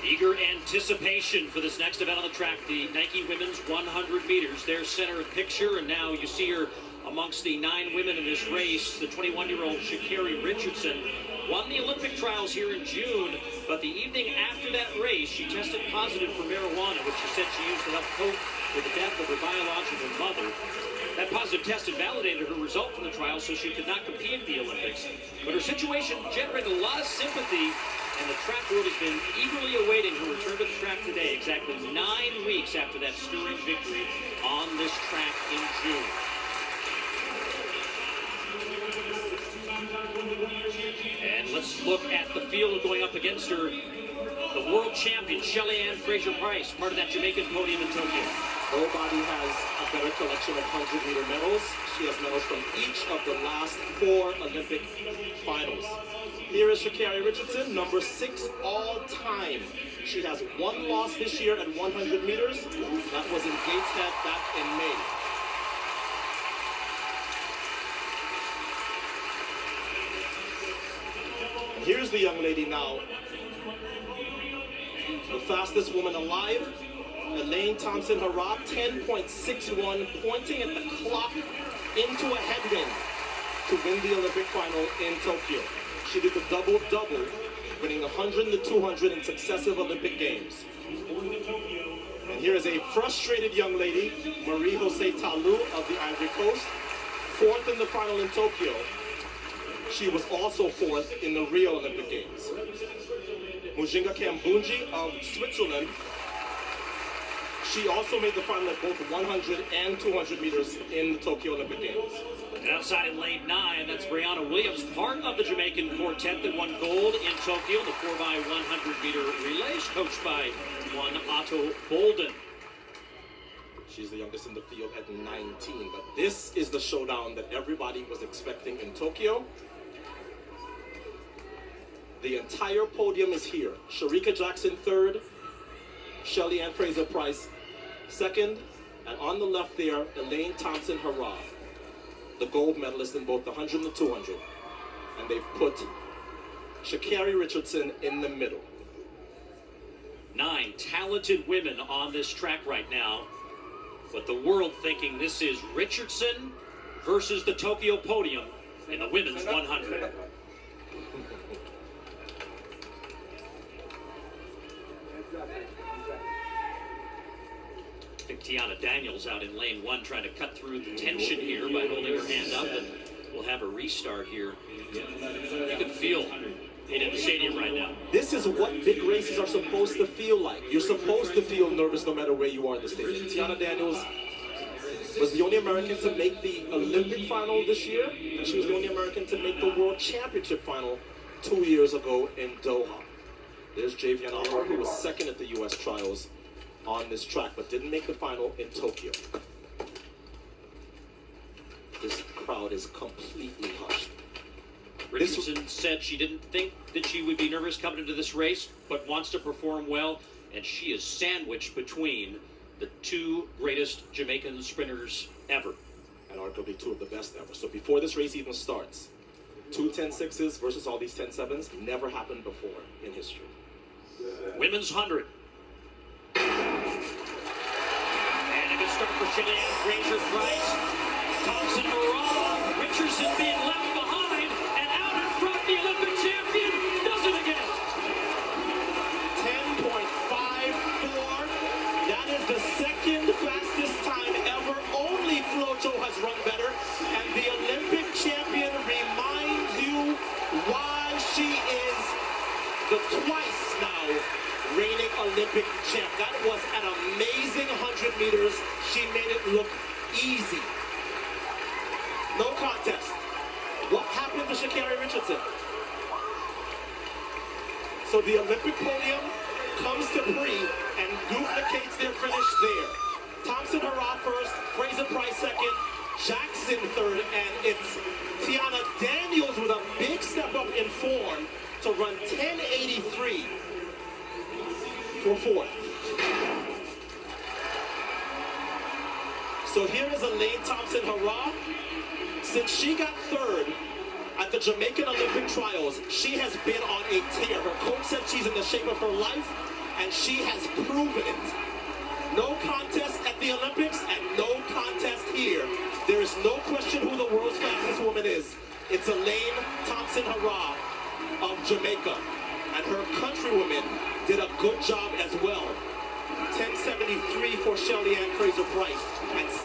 Eager anticipation for this next event on the track, the Nike women's 100 meters. Their center of picture, and now you see her amongst the 9 women in this race. The 21-year-old Sha'carri Richardson won the Olympic trials here in June, but the evening after that race, she tested positive for marijuana, which she said she used to help cope with the death of her biological mother. That positive test invalidated her result from the trial, so she could not compete at the Olympics. But her situation generated a lot of sympathy, and the track world has been eagerly awaiting her return to the track today, exactly 9 weeks after that stirring victory on this track in June. And let's look at the field going up against her. The world champion, Shelly-Ann Fraser-Pryce, part of that Jamaican podium in Tokyo. Nobody has a better collection of 100-meter medals. She has medals from each of the last 4 Olympic finals. Here is Sha'carri Richardson, number 6 all-time. She has 1 loss this year at 100 meters. That was in Gateshead back in May. And here's the young lady now. The fastest woman alive, Elaine Thompson, 10.61, pointing at the clock into a headwind to win the Olympic final in Tokyo. She did the double-double, winning 100 and the 200 in successive Olympic Games. And here is a frustrated young lady, Marie-Jose Talu of the Ivory Coast, 4th in the final in Tokyo. She was also 4th in the Rio Olympic Games. Mujinga Kambunji of Switzerland, she also made the final at both 100 and 200 meters in the Tokyo Olympic Games. And outside in lane 9, that's Brianna Williams, part of the Jamaican quartet that won gold in Tokyo, the 4x100-meter relays, coached by one Otto Bolden. She's the youngest in the field at 19, but this is the showdown that everybody was expecting in Tokyo. The entire podium is here. Shericka Jackson 3rd, Shelly-Ann Fraser-Pryce 2nd, and on the left there, Elaine Thompson, the gold medalist in both the 100 and the 200. And they've put Sha'carri Richardson in the middle. 9 talented women on this track right now, but the world thinking this is Richardson versus the Tokyo podium in the women's 100. I think Tiana Daniels out in lane 1 trying to cut through the tension here by holding her hand up, and we'll have a restart here. You can feel it in the stadium right now. This is what big races are supposed to feel like. You're supposed to feel nervous no matter where you are in the stadium. Tiana Daniels was the only American to make the Olympic final this year, and she was the only American to make the World Championship final 2 years ago in Doha. There's Javian Alvar, who was 2nd at the U.S. trials on this track, but didn't make the final in Tokyo. This crowd is completely hushed. Richardson said she didn't think that she would be nervous coming into this race, but wants to perform well, and she is sandwiched between the 2 greatest Jamaican sprinters ever. And arguably 2 of the best ever. So before this race even starts, 2 10.6s versus all these 10.7s never happened before in history. Women's 100. And a good start for Shelly-Ann Fraser-Pryce. Thompson, Richardson being left behind, and out in front, the Olympic champion does it again. 10.54. That is the 2nd fastest time ever. Only Flojo has run better, and the Olympic champion reminds you why she is the twice now reigning Olympic champ. That was an amazing 100 meters. She made it look easy. No contest. What happened to Sha'carri Richardson? So the Olympic podium comes to Bree and duplicates their finish there. Thompson first, Fraser-Pryce 2nd, Jackson 3rd, and it's Tiana Daniels with a big step up in form to run 10.83 for 4th. So here is Elaine Thompson, Since she got 3rd At the Jamaican Olympic trials, she has been on a tear. Her coach said she's in the shape of her life, and she has proven it. No contest at the Olympics and no contest here. There is no question who the world's fastest woman is. It's Elaine Thompson of Jamaica. And her countrywoman did a good job as well. 10:73 for Shelly Ann Fraser-Price.